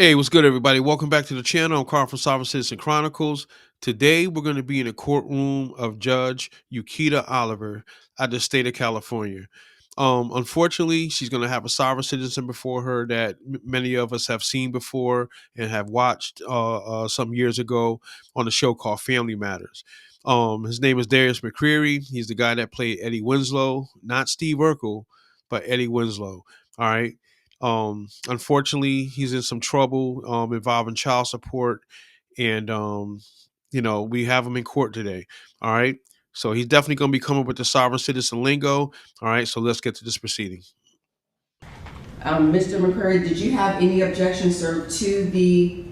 Hey, what's good, everybody? Welcome back to the channel. I'm Carl from Sovereign Citizen Chronicles. Today, we're going to be in the courtroom of Judge Yukita Oliver out of the state of California. Unfortunately, she's going to have a sovereign citizen before her that many of us have seen before and have watched some years ago on a show called Family Matters. His name is Darius McCreary. He's the guy that played Eddie Winslow, not Steve Urkel, but Eddie Winslow. All right. Unfortunately, he's in some trouble involving child support, and we have him in court today. All right, so he's definitely going to be coming with the sovereign citizen lingo. All right, so let's get to this proceeding. Mr. McCurry, did you have any objections, sir, to the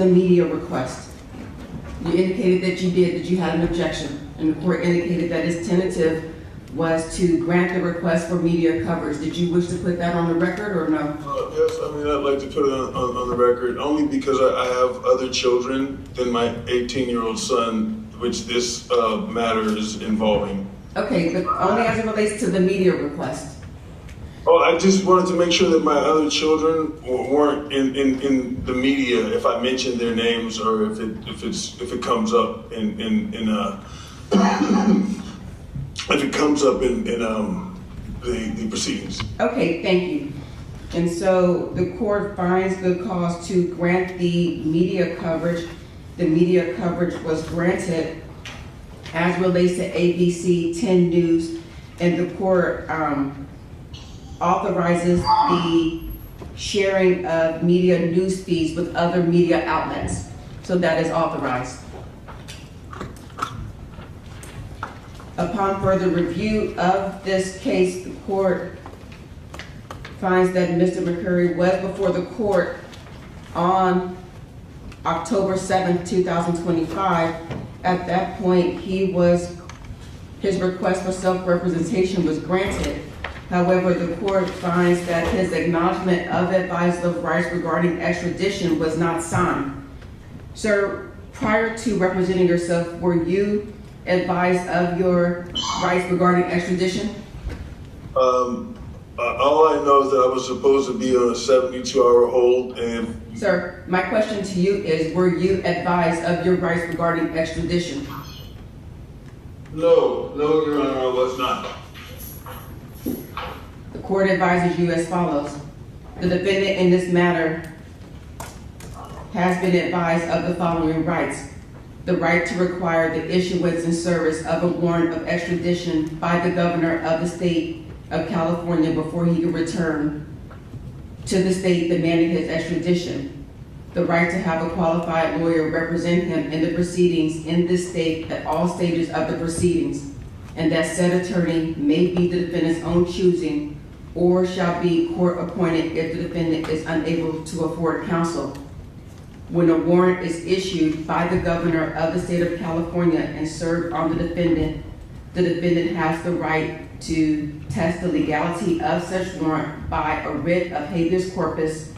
media request? You indicated that you did. Did you have an objection? And the court indicated that its tentative was to grant the request for media coverage. Did you wish to put that on the record or no? Yes, I'd like to put it on the record, only because I have other children than my 18-year-old son, which this matter is involving. Okay, but only as it relates to the media request. Oh, I just wanted to make sure that my other children weren't in the media if I mention their names or if it comes up in if it comes up in the proceedings. Okay, thank you. And so the court finds good cause to grant the media coverage. The media coverage was granted as relates to ABC 10 News, and the court authorizes the sharing of media news feeds with other media outlets. So that is authorized. Upon further review of this case, the court finds that Mr. McCurry was before the court on October 7th, 2025. At that point, his request for self-representation was granted. However, the court finds that his acknowledgement of advised of rights regarding extradition was not signed. Sir, prior to representing yourself, were you advised of your rights regarding extradition? All I know is that I was supposed to be on a 72-hour hold, and Sir, my question to you is, were you advised of your rights regarding extradition? No, Your Honor, I was not. The court advises you as follows. The defendant in this matter has been advised of the following rights. The right to require the issuance and service of a warrant of extradition by the governor of the state of California before he can return to the state demanding his extradition. The right to have a qualified lawyer represent him in the proceedings in this state at all stages of the proceedings, and that said attorney may be the defendant's own choosing or shall be court appointed if the defendant is unable to afford counsel. When a warrant is issued by the governor of the state of California and served on the defendant has the right to test the legality of such warrant by a writ of habeas corpus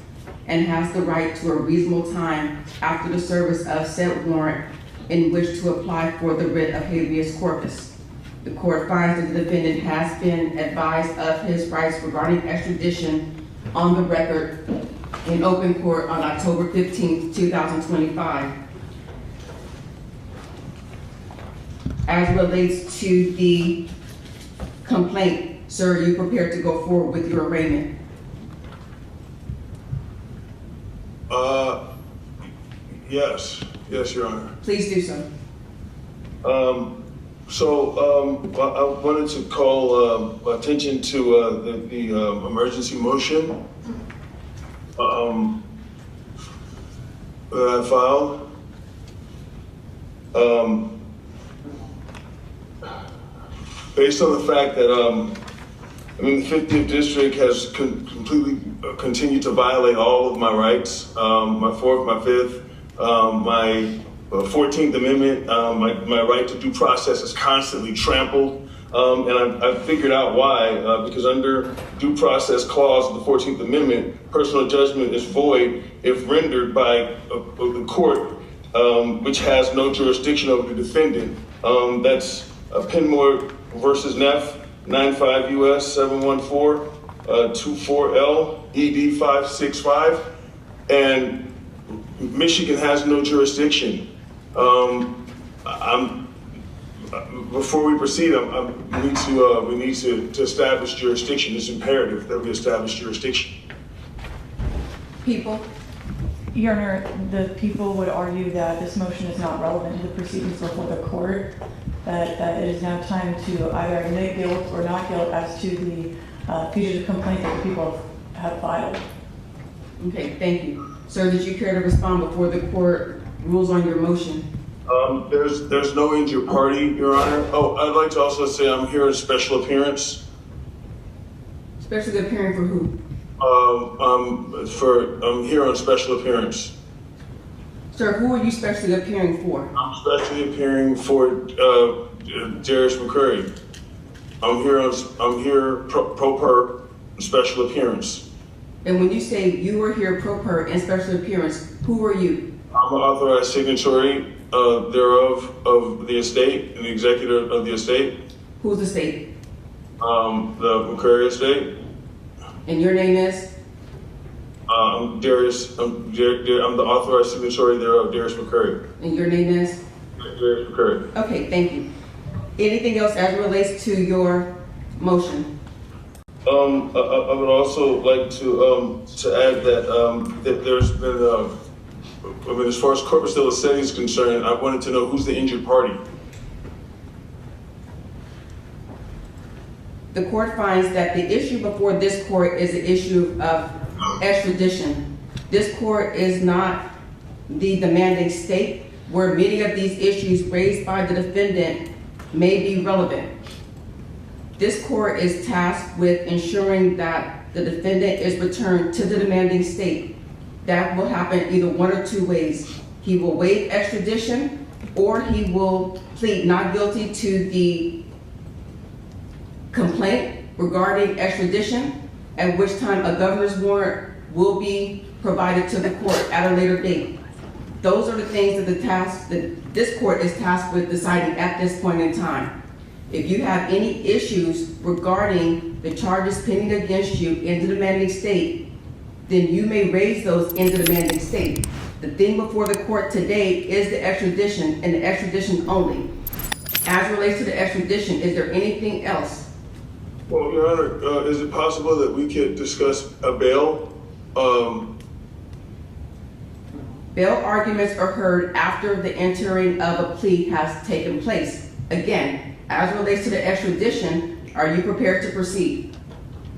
and has the right to a reasonable time after the service of said warrant in which to apply for the writ of habeas corpus. The court finds that the defendant has been advised of his rights regarding extradition on the record in open court on October 15th, 2025. As relates to the complaint, sir, are you prepared to go forward with your arraignment? Yes, Your Honor. Please do so. I wanted to call attention to the emergency motion that I filed. Based on the fact that the 50th District has completely continued to violate all of my rights, my 4th, my 5th, my 14th Amendment, my right to due process is constantly trampled. And I've figured out why, because under due process clause of the 14th Amendment, personal judgment is void if rendered by the court, which has no jurisdiction over the defendant. That's Penmore versus Neff, 95 U.S. 714, 24L, ED 565. and Michigan has no jurisdiction. Before we proceed, we need to establish jurisdiction. It's imperative that we establish jurisdiction. People? Your Honor, the people would argue that this motion is not relevant to the proceedings before the court, that it is now time to either admit guilt or not guilt as to the fugitive complaint that the people have filed. Okay, thank you. Sir, did you care to respond before the court rules on your motion? There's no injured party, Your Honor. Oh, I'd like to also say I'm here in special appearance. Specially appearing for who? I'm here on special appearance. Sir, who are you specially appearing for? I'm specially appearing for Darius McCurry. I'm here pro per special appearance. And when you say you were here pro per and special appearance, who were you? I'm an authorized signatory thereof of the estate and the executor of the estate. Who's the state? The McCurry estate. And your name is? I'm Darius. I'm the authorized signatory thereof, Darius McCurry. And your name is? Darius McCurry. Okay, thank you. Anything else as it relates to your motion? I would also like to add that there's been as far as corpus delicti is concerned, I wanted to know who's the injured party. The court finds that the issue before this court is the issue of extradition. This court is not the demanding state where many of these issues raised by the defendant may be relevant. This court is tasked with ensuring that the defendant is returned to the demanding state. That will happen either one or two ways. He will waive extradition or he will plead not guilty to the complaint regarding extradition, at which time a governor's warrant will be provided to the court at a later date. Those are the things that this court is tasked with deciding at this point in time. If you have any issues regarding the charges pending against you in the demanding state, then you may raise those in the demanding state. The thing before the court today is the extradition and the extradition only. As it relates to the extradition, is there anything else? Well, Your Honor, is it possible that we could discuss a bail? Bail arguments are heard after the entering of a plea has taken place. Again, as it relates to the extradition, are you prepared to proceed?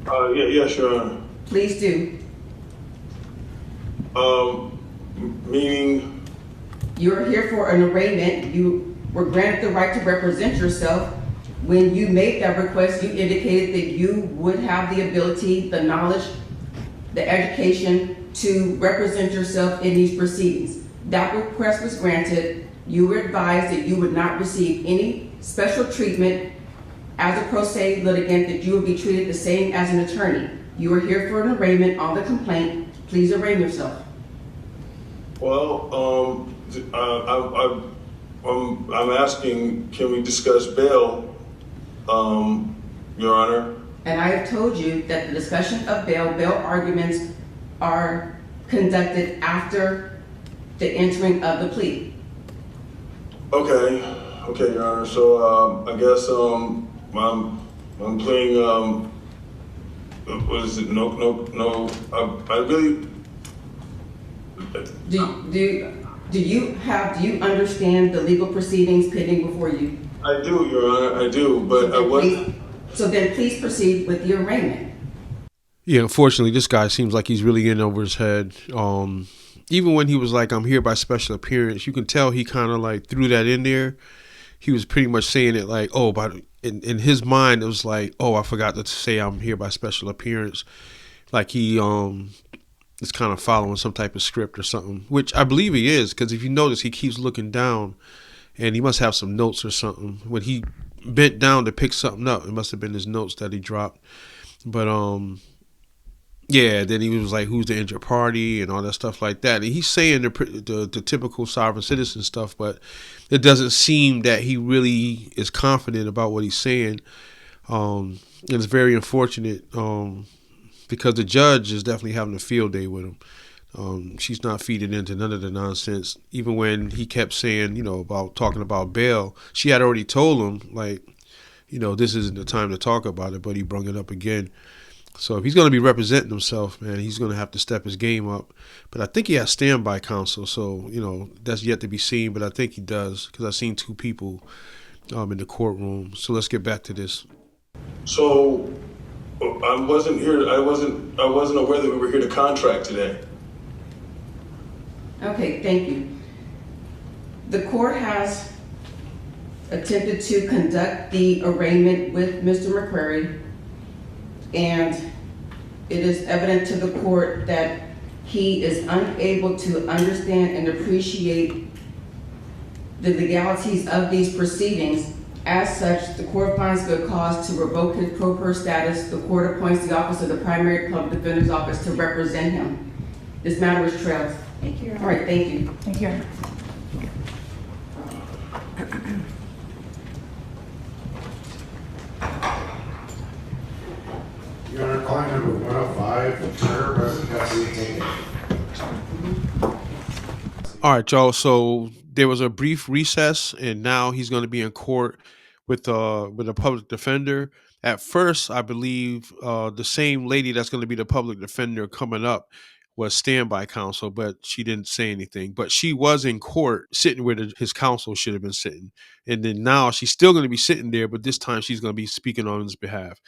Yes, Your Honor. Please do. Meaning? You're here for an arraignment. You were granted the right to represent yourself. When you made that request, you indicated that you would have the ability, the knowledge, the education to represent yourself in these proceedings. That request was granted. You were advised that you would not receive any special treatment as a pro se litigant, that you would be treated the same as an attorney. You are here for an arraignment on the complaint. Please arraign yourself. Well, I'm asking, can we discuss bail, Your Honor? And I have told you that the discussion of bail arguments are conducted after the entering of the plea. Okay, Your Honor. So I guess I'm playing. What is it? No. I really. Do you understand the legal proceedings pending before you? I do, Your Honor. I do, but I wasn't. So then please proceed with the arraignment. Yeah, unfortunately, this guy seems like he's really in over his head. Even when he was like, I'm here by special appearance, you can tell he kind of like threw that in there. He was pretty much saying it like, oh, but in his mind, it was like, oh, I forgot to say I'm here by special appearance. Like he is kind of following some type of script or something, which I believe he is, because if you notice, he keeps looking down and he must have some notes or something. When he bent down to pick something up, it must have been his notes that he dropped. But yeah, then he was like, who's the injured party and all that stuff like that. And he's saying the typical sovereign citizen stuff, but it doesn't seem that he really is confident about what he's saying. And it's very unfortunate because the judge is definitely having a field day with him. She's not feeding into none of the nonsense. Even when he kept saying, about talking about bail, she had already told him, like, this isn't the time to talk about it, but he brung it up again. So if he's going to be representing himself, man, he's going to have to step his game up. But I think he has standby counsel, so, that's yet to be seen, but I think he does, because I've seen two people in the courtroom. So let's get back to this. So I wasn't aware that we were here to contract today. Okay, thank you. The court has attempted to conduct the arraignment with Mr. McCrary, and it is evident to the court that he is unable to understand and appreciate the legalities of these proceedings. As such, the court finds good cause to revoke his pro per status. The court appoints the office of the primary public defender's office to represent him. This matter is trailed. Thank you, Your Honor. All right, thank you. Thank you, Your Honor. Your Honor, calling number 105, Turner, President custody taken. All right, y'all. So there was a brief recess, and now he's going to be in court with a public defender. At first, I believe the same lady that's going to be the public defender coming up was standby counsel, but she didn't say anything. But she was in court sitting where his counsel should have been sitting. And then now she's still going to be sitting there, but this time she's going to be speaking on his behalf.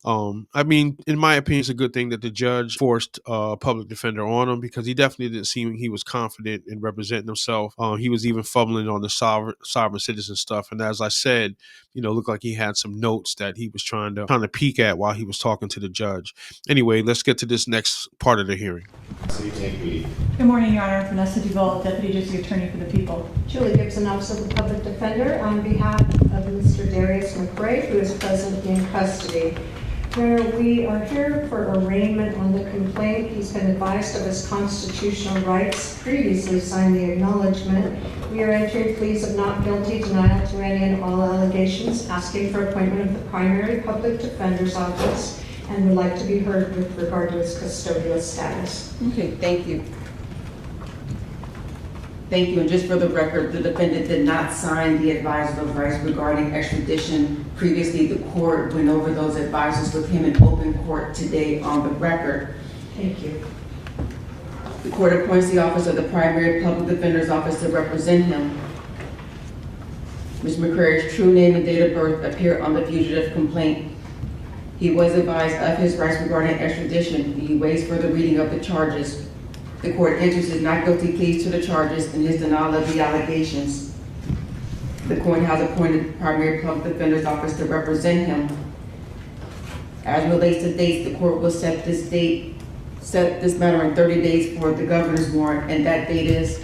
I mean, in my opinion, it's a good thing that the judge forced a public defender on him, because he definitely didn't seem he was confident in representing himself. He was even fumbling on the sovereign citizen stuff. And as I said, looked like he had some notes that he was trying to peek at while he was talking to the judge. Anyway, let's get to this next part of the hearing. Good morning, Your Honor. Vanessa Duval, Deputy District Attorney for the People. Julie Gibson, Office of the Public Defender, on behalf of Mr. Darius McRae, who is present in custody. Your Honor, we are here for arraignment on the complaint. He's been advised of his constitutional rights, previously signed the acknowledgement. We are entering pleas of not guilty, denial to any and all allegations, asking for appointment of the primary public defender's office, and would like to be heard with regard to his custodial status. Okay, thank you. Thank you. And just for the record, the defendant did not sign the advisement of rights regarding extradition. Previously, the court went over those advisories with him in open court today on the record. Thank you. The court appoints the office of the primary public defender's office to represent him. Mr. McCrary's true name and date of birth appear on the fugitive complaint. He was advised of his rights regarding extradition. He waives further reading of the charges. The court enters his not guilty pleas to the charges and his denial of the allegations. The court has appointed the primary public defender's office to represent him. As relates to dates, the court will set this matter in 30 days for the governor's warrant, and that date is?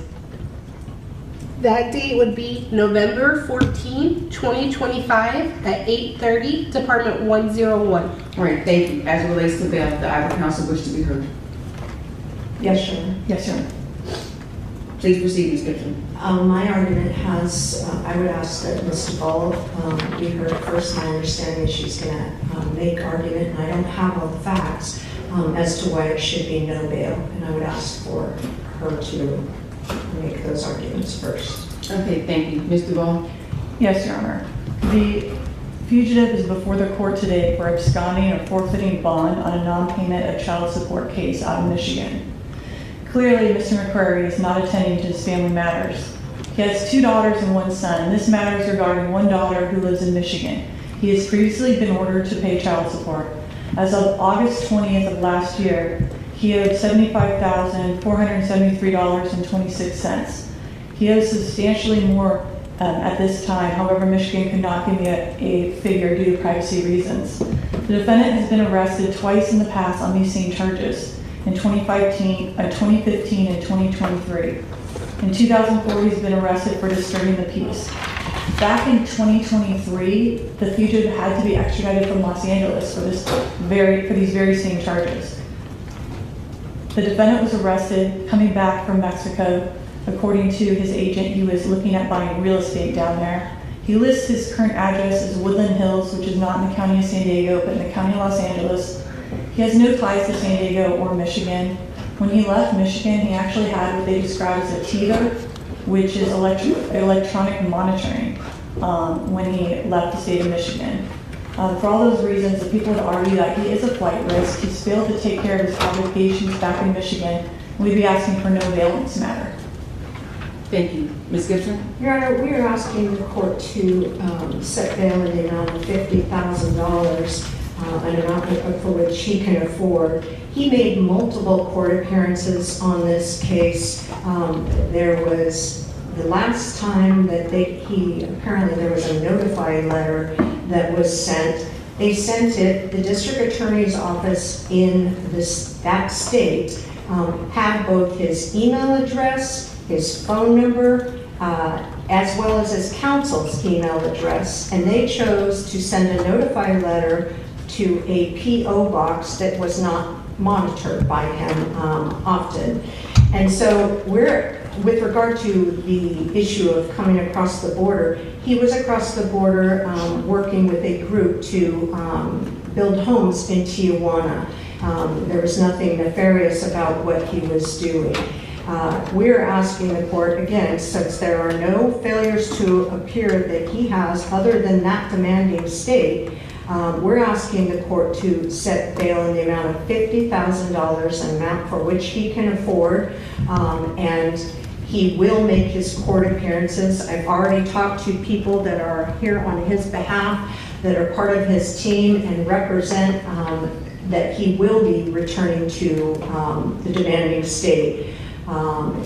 That date would be November 14, 2025 at 8:30, Department 101. All right, thank you. As it relates to bail, the either counsel wish to be heard. Yes, Your Honor. Yes, Your Honor. Please proceed, Ms. Gibson. My argument has, I would ask that Ms. Duval be heard first. My understanding is she's going to make argument, and I don't have all the facts as to why it should be no bail, and I would ask for her to make those arguments first. Okay, thank you. Ms. Duval? Yes, Your Honor. The fugitive is before the court today for absconding or forfeiting bond on a non-payment of child support case out of Michigan. Clearly, Mr. McCrary is not attending to his family matters. He has 2 daughters and 1 son, and this matter is regarding 1 daughter who lives in Michigan. He has previously been ordered to pay child support. As of August 20th of last year, he owed $75,473.26. He owes substantially more at this time. However, Michigan could not give me a figure due to privacy reasons. The defendant has been arrested twice in the past on these same charges, in 2015 and 2023. In 2004, he's been arrested for disturbing the peace. Back in 2023, the fugitive had to be extradited from Los Angeles for these very same charges. The defendant was arrested coming back from Mexico. According to his agent, he was looking at buying real estate down there. He lists his current address as Woodland Hills, which is not in the county of San Diego, but in the county of Los Angeles. He has no ties to San Diego or Michigan. When he left Michigan, he actually had what they describe as a teeter, which is electronic monitoring, when he left the state of Michigan. For all those reasons, the people would argue that he is a flight risk. He's failed to take care of his obligations back in Michigan. We'd be asking for no bail in this matter. Thank you. Ms. Gibson? Your Honor, we are asking the court to set bail in the amount of $50,000, an amount for which he can afford. He made multiple court appearances on this case. There was the last time that apparently there was a notifying letter that was sent. They sent it, the district attorney's office in that state had both his email address, his phone number, as well as his counsel's email address, and they chose to send a notifying letter to a P.O. box that was not monitored by him often. And so with regard to the issue of coming across the border, he was across the border working with a group to build homes in Tijuana. There was nothing nefarious about what he was doing. We're asking the court, again, since there are no failures to appear that he has other than that demanding state, we're asking the court to set bail in the amount of $50,000, an amount for which he can afford, and he will make his court appearances. I've already talked to people that are here on his behalf that are part of his team and represent that he will be returning to the demanding state.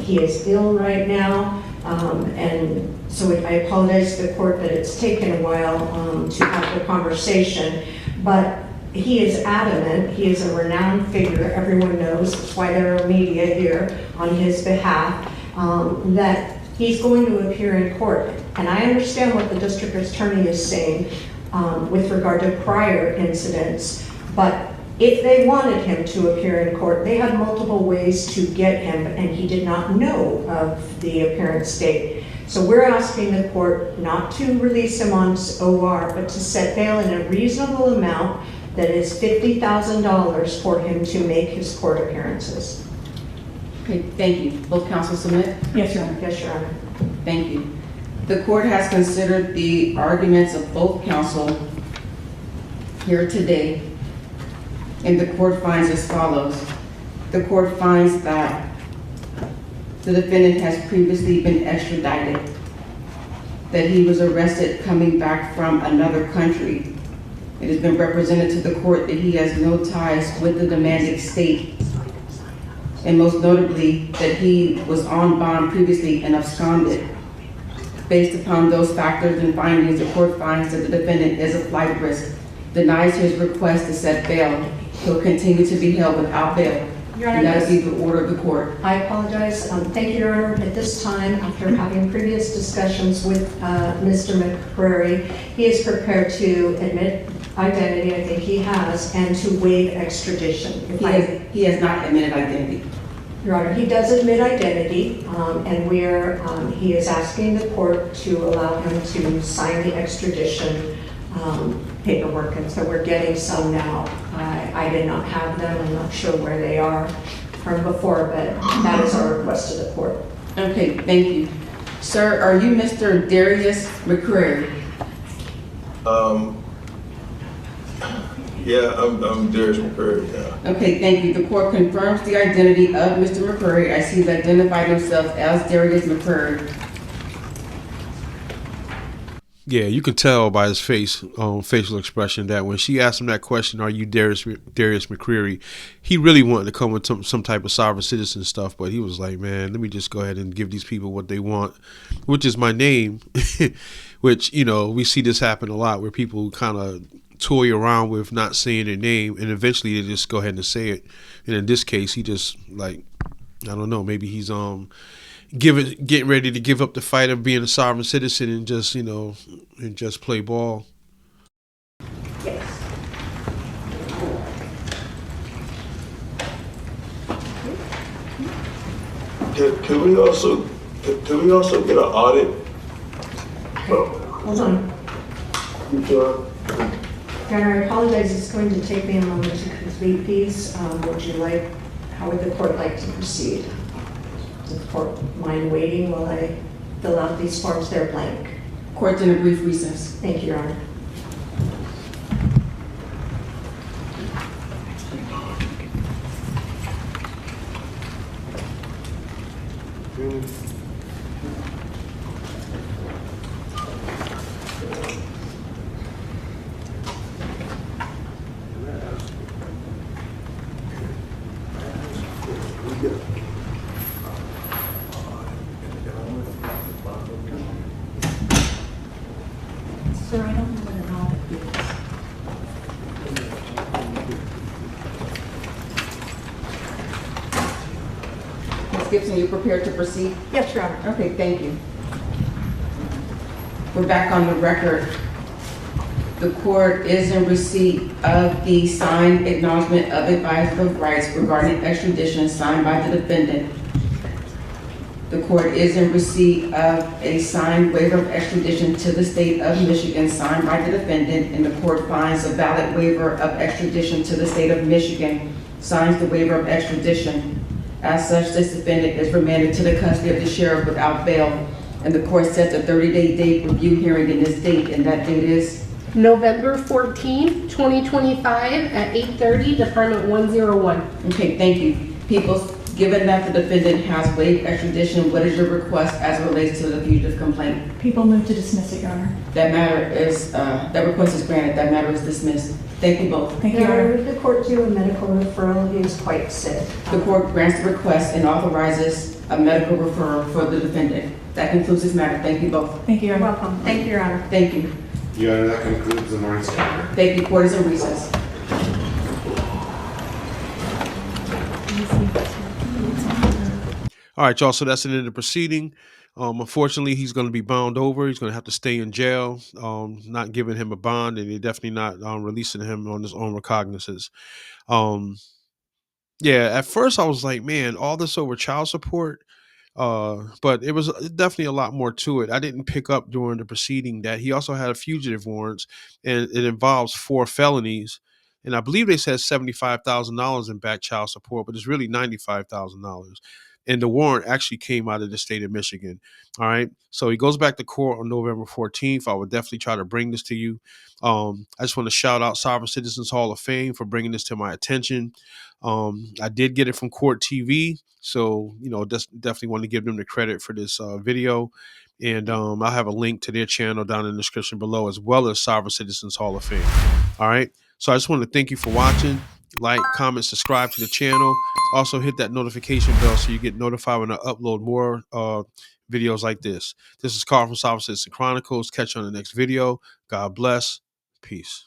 He is ill right now, and so I apologize to the court that it's taken a while to have the conversation, but he is adamant. He is a renowned figure. Everyone knows, that's why there are media here on his behalf, that he's going to appear in court. And I understand what the district attorney is saying with regard to prior incidents, but if they wanted him to appear in court, they had multiple ways to get him, and he did not know of the appearance date. So we're asking the court not to release him on OR, but to set bail in a reasonable amount that is $50,000 for him to make his court appearances. Okay, thank you. Both counsel submit? Yes, Your Honor. Yes, Your Honor. Thank you. The court has considered the arguments of both counsel here today, and the court finds as follows. The court finds that the defendant has previously been extradited, that he was arrested coming back from another country. It has been represented to the court that he has no ties with the demanding state, and most notably that he was on bond previously and absconded. Based upon those factors and findings, the court finds that the defendant is a flight risk, denies his request to set bail. He'll continue to be held without bail. Your Honor, and that is the order of the court. I apologize. Thank you, Your Honor. At this time, after having previous discussions with Mr. McCrary, he is prepared to admit identity, I think he has, and to waive extradition. He has not admitted identity. Your Honor, he does admit identity, and he is asking the court to allow him to sign the extradition paperwork, and so we're getting some now. I did not have them. I'm not sure where they are from before, but that is our request to the court. Okay, thank you. Sir, are you Mr. Darius McCrary? Yeah, I'm Darius McCurry, yeah. Okay, thank you. The court confirms the identity of Mr. McCrary as he's identified himself as Darius McCrary. Yeah, you can tell by his facial expression that when she asked him that question, "Are you Darius McCreary?" he really wanted to come with some type of sovereign citizen stuff, but he was like, "Man, let me just go ahead and give these people what they want, which is my name." Which, you know, we see this happen a lot where people kind of toy around with not saying their name, and eventually they just go ahead and say it. And in this case, he just, like, I don't know, maybe he's getting ready to give up the fight of being a sovereign citizen and just, you know, and just play ball. Yes. Could we also get an audit? Hold on. Sure. Your Honor, I apologize. It's going to take me a moment to complete these. Would you like How would the court like to proceed? Does the court mind waiting while I fill out these forms? They're blank. Court's in a brief recess. Thank you, Your Honor. Sir, I don't know what an audit is. Ms. Gibson, you prepared to proceed? Yes, Your Honor. Okay, thank you. We're back on the record. The court is in receipt of the signed acknowledgement of advisement of rights regarding extradition signed by the defendant. The court is in receipt of a signed waiver of extradition to the state of Michigan signed by the defendant, and the court finds a valid waiver of extradition to the state of Michigan, signs the waiver of extradition. As such, this defendant is remanded to the custody of the sheriff without bail, and the court sets a 30-day date review hearing in this date, and that date is November 14th, 2025 at 8:30, Department 101. okay. Thank you. People, given that the defendant has waived extradition, what is your request as it relates to the fugitive complaint? People move to dismiss it, Your Honor. That matter is, that request is granted. That matter is dismissed. Thank you both. Thank you, Your Your Honor, Honor. would the court do a medical referral? He is quite sick. The court grants the request and authorizes a medical referral for the defendant. That concludes this matter. Thank you both. Thank you, Your You're Honor. welcome. Thank you, Your Honor. Thank you. Your Honor, that concludes the morning's calendar. Thank you. Court is in recess. All right, y'all. So that's the end of the proceeding. Unfortunately, he's going to be bound over. He's going to have to stay in jail, not giving him a bond, and they're definitely not releasing him on his own recognizance. Yeah, at first I was like, man, all this over child support. But it was definitely a lot more to it. I didn't pick up during the proceeding that he also had a fugitive warrants, and it involves 4 felonies. And I believe they said $75,000 in back child support, but it's really $95,000. And the warrant actually came out of the state of Michigan. All right. So he goes back to court on November 14th. I would definitely try to bring this to you. I just want to shout out Sovereign Citizens Hall of Fame for bringing this to my attention. I did get it from Court TV. So, definitely want to give them the credit for this video. And I'll have a link to their channel down in the description below, as well as Sovereign Citizens Hall of Fame. All right. So I just want to thank you for watching. Like, comment, subscribe to the channel. Also hit that notification bell so you get notified when I upload more videos like this. This is Carl from Sovereign Citizen Chronicles. Catch you on the next video. God bless. Peace.